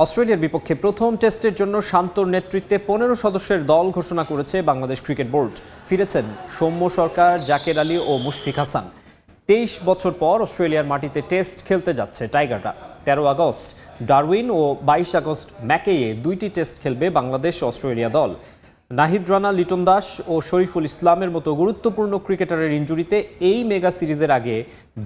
অস্ট্রেলিয়ার বিপক্ষে প্রথম টেস্টের জন্য শান্তর নেতৃত্বে ১৫ সদস্যের দল ঘোষণা করেছে বাংলাদেশ ক্রিকেট বোর্ড। ফিরেছেন সৌম্য সরকার, জাকের আলী ও মুশফিক হাসান। ২৩ বছর পর অস্ট্রেলিয়ার মাটিতে টেস্ট খেলতে যাচ্ছে টাইগাররা। ১৩ আগস্ট ডারউইন ও ২২ আগস্ট ম্যাকেইয়ে দুইটি টেস্ট খেলবে বাংলাদেশ অস্ট্রেলিয়া দল। নাহিদ রানা, লিটন দাস ও শরীফুল ইসলামের মতো গুরুত্বপূর্ণ ক্রিকেটারের ইনজুরিতে এই মেগা সিরিজের আগে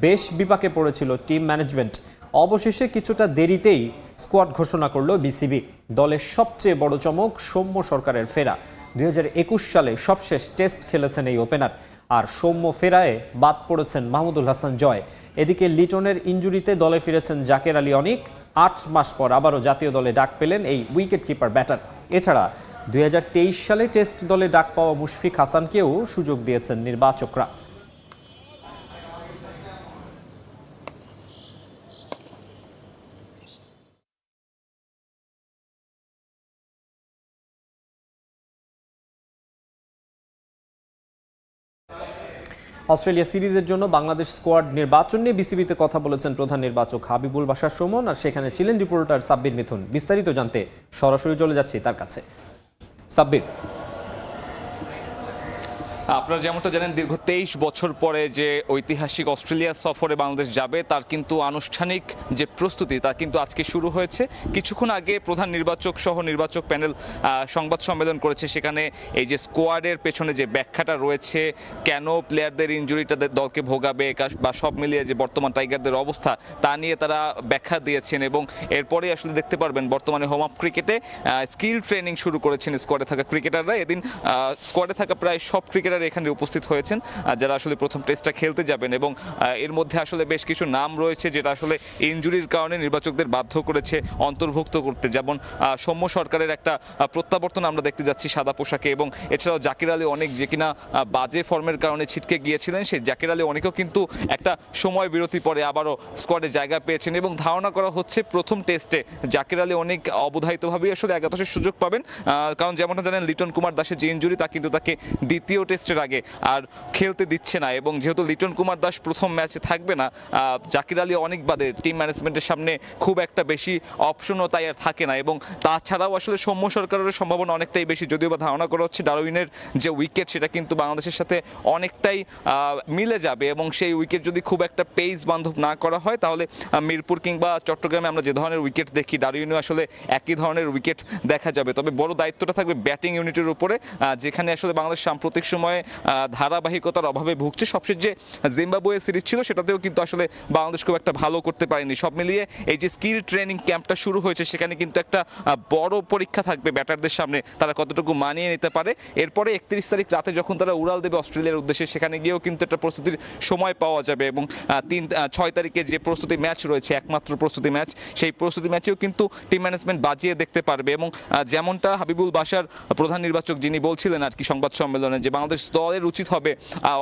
বেশ বিপাকে পড়েছিল টিম ম্যানেজমেন্ট। অবশেষে কিছুটা দেরিতেই স্কোয়াড ঘোষণা করল বিসিবি। দলের সবচেয়ে বড় চমক সৌম্য সরকারের ফেরা। ২০২১ সালে সবশেষ টেস্ট খেলেছেন এই ওপেনার। আর সৌম্য ফেরায় বাদ পড়েছেন মাহমুদুল হাসান জয়। এদিকে লিটনের ইনজুরিতে দলে ফিরেছেন জাকের আলী অনিক। ৮ মাস পর আবারও জাতীয় দলে ডাক পেলেন এই উইকেট কিপার ব্যাটার। এছাড়া ২০২৩ সালে টেস্ট দলে ডাক পাওয়া মুশফিক হাসানকেও সুযোগ দিয়েছেন নির্বাচকরা। অস্ট্রেলিয়া সিরিজের জন্য বাংলাদেশ স্কোয়াড নির্বাচন নিয়ে বিসিবিতে কথা বলেছেন প্রধান নির্বাচক হাবিবুল বাশার সুমন, আর সেখানে ছিলেন রিপোর্টার সাব্বির মিথুন। বিস্তারিত জানতে সরাসরি চলে যাচ্ছি তার কাছে। সাব্বির, আপনারা যেমনটা জানেন, দীর্ঘ ২৩ বছর পরে যে ঐতিহাসিক অস্ট্রেলিয়া সফরে বাংলাদেশ যাবে তার কিন্তু আনুষ্ঠানিক যে প্রস্তুতি তা কিন্তু আজকে শুরু হয়েছে। কিছুক্ষণ আগে প্রধান নির্বাচক সহ নির্বাচক প্যানেল সংবাদ সম্মেলন করেছে। সেখানে এই যে স্কোয়াডের পেছনে যে ব্যাখ্যাটা রয়েছে, কেন প্লেয়ারদের ইনজুরিটা দলকে ভোগাবে বা সব মিলিয়ে যে বর্তমান টাইগারদের অবস্থা তা নিয়ে তারা ব্যাখ্যা দিয়েছেন। এবং এরপরে আসলে দেখতে পারবেন বর্তমানে হোম আপ ক্রিকেটে স্কিল ট্রেনিং শুরু করেছেন স্কোয়াডে থাকা ক্রিকেটাররা। এদিন স্কোয়াডে থাকা প্রায় সব ক্রিকেটার এখানে উপস্থিত হয়েছেন যারা আসলে প্রথম টেস্টটা খেলতে যাবেন। এবং এর মধ্যে আসলে বেশ কিছু নাম রয়েছে যেটা আসলে ইনজুরির কারণে নির্বাচকদের বাধ্য করেছে অন্তর্ভুক্ত করতে। যেমন সৌম্য সরকারের একটা প্রত্যাবর্তন আমরা দেখতে যাচ্ছি সাদা পোশাকে। এবং এছাড়াও জাকির আলী অনেক, যে কিনা বাজে ফর্মের কারণে ছিটকে গিয়েছিলেন, সেই জাকির আলী অনেকেও কিন্তু একটা সময় বিরতি পরে আবারও স্কোয়াডে জায়গা পেয়েছেন। এবং ধারণা করা হচ্ছে প্রথম টেস্টে জাকির আলী অনেক অবধারিতভাবেই আসলে একাদশের সুযোগ পাবেন। কারণ যেমনটা জানেন, লিটন কুমার দাসের যে ইনজুরি তা কিন্তু তাকে দ্বিতীয় টেস্টের আগে আর খেলতে দিচ্ছে না। এবং যেহেতু লিটন কুমার দাস প্রথম ম্যাচে থাকবে না, জাকির আলী অনেক বাদে টিম ম্যানেজমেন্টের সামনে খুব একটা বেশি অপশনও তাই আর থাকে না। এবং তাছাড়াও আসলে সৌম্য সরকারের সম্ভাবনা অনেকটাই বেশি, যদিও বা ধারণা করা হচ্ছে ডারউইনের যে উইকেট সেটা কিন্তু বাংলাদেশের সাথে অনেকটাই মিলে যাবে। এবং সেই উইকেট যদি খুব একটা পেস বান্ধব না করা হয়, তাহলে মিরপুর কিংবা চট্টগ্রামে আমরা যে ধরনের উইকেট দেখি, ডারউইনেও আসলে একই ধরনের উইকেট দেখা যাবে। তবে বড় দায়িত্বটা থাকবে ব্যাটিং ইউনিটের উপরে, যেখানে আসলে বাংলাদেশ সাম্প্রতিক সময়ে ধারাবাহিকতার অভাবে ভুগছে। সবশেষ যে জিম্বাবুয়ে সিরিজ ছিল সেটাতেও কিন্তু আসলে বাংলাদেশ খুব একটা ভালো করতে পারেনি। সব মিলিয়ে এই যে স্কিল ট্রেনিং ক্যাম্পটা শুরু হয়েছে, সেখানে কিন্তু একটা বড় পরীক্ষা থাকবে ব্যাটারদের সামনে, তারা কতটুকু মানিয়ে নিতে পারে। এরপরে ৩১ তারিখ রাতে যখন তারা উড়াল দেবে অস্ট্রেলিয়ার উদ্দেশ্যে, সেখানে গিয়েও কিন্তু একটা প্রস্তুতির সময় পাওয়া যাবে। এবং ৬ তারিখে যে প্রস্তুতি ম্যাচ রয়েছে, একমাত্র প্রস্তুতি ম্যাচ, সেই প্রস্তুতি ম্যাচেও কিন্তু টিম ম্যানেজমেন্ট বাজিয়ে দেখতে পারবে। এবং যেমনটা হাবিবুল বাশার প্রধান নির্বাচক যিনি বলছিলেন আর কি সংবাদ সম্মেলনে, যে বাংলাদেশ দলের উচিত হবে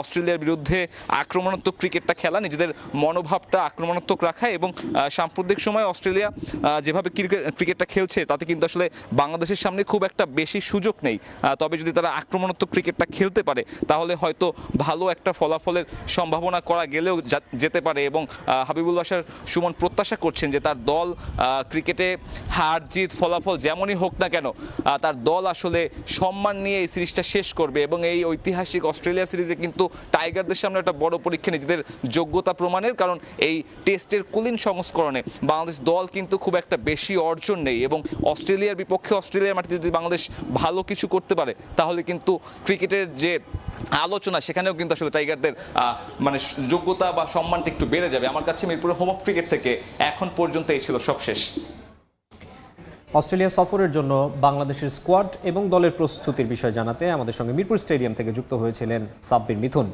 অস্ট্রেলিয়ার বিরুদ্ধে আক্রমণাত্মক ক্রিকেটটা খেলা, নিজেদের মনোভাবটা আক্রমণাত্মক রাখা। এবং সাম্প্রতিক সময় অস্ট্রেলিয়া যেভাবে ক্রিকেটটা খেলছে তাতে কিন্তু আসলে বাংলাদেশের সামনে খুব একটা বেশি সুযোগ নেই। তবে যদি তারা আক্রমণাত্মক ক্রিকেটটা খেলতে পারে, তাহলে হয়তো ভালো একটা ফলাফলের সম্ভাবনা করা গেলেও যেতে পারে। এবং হাবিবুল বাশার সুমন প্রত্যাশা করছেন যে তার দল ক্রিকেটে হার জিত ফলাফল যেমনই হোক না কেন, তার দল আসলে সম্মান নিয়ে এই সিরিজটা শেষ করবে। এবং এই ঐতিহাসিক অস্ট্রেলিয়া সিরিজে কিন্তু টাইগারদের সামনে একটা বড় পরীক্ষা নিজেদের যোগ্যতা প্রমাণের। কারণ এই টেস্টের কুলীন সংস্করণে বাংলাদেশ দল কিন্তু খুব একটা বেশি অর্জন নেই। এবং অস্ট্রেলিয়ার বিপক্ষে অস্ট্রেলিয়ার মাটিতে যদি বাংলাদেশ ভালো কিছু করতে পারে, তাহলে কিন্তু ক্রিকেটের যে আলোচনা সেখানেও কিন্তু আসলে টাইগারদের মানে যোগ্যতা বা সম্মানটা একটু বেড়ে যাবে। আমার কাছে মিরপুরের হোম অফ ক্রিকেট থেকে এখন পর্যন্ত এই ছিল সবশেষ। অস্ট্রেলিয়া সফরের জন্য বাংলাদেশের স্কোয়াড এবং দলের প্রস্তুতির বিষয় জানাতে আমাদের সঙ্গে মিরপুর স্টেডিয়াম থেকে যুক্ত হয়েছিলেন সাব্বির মিথুন।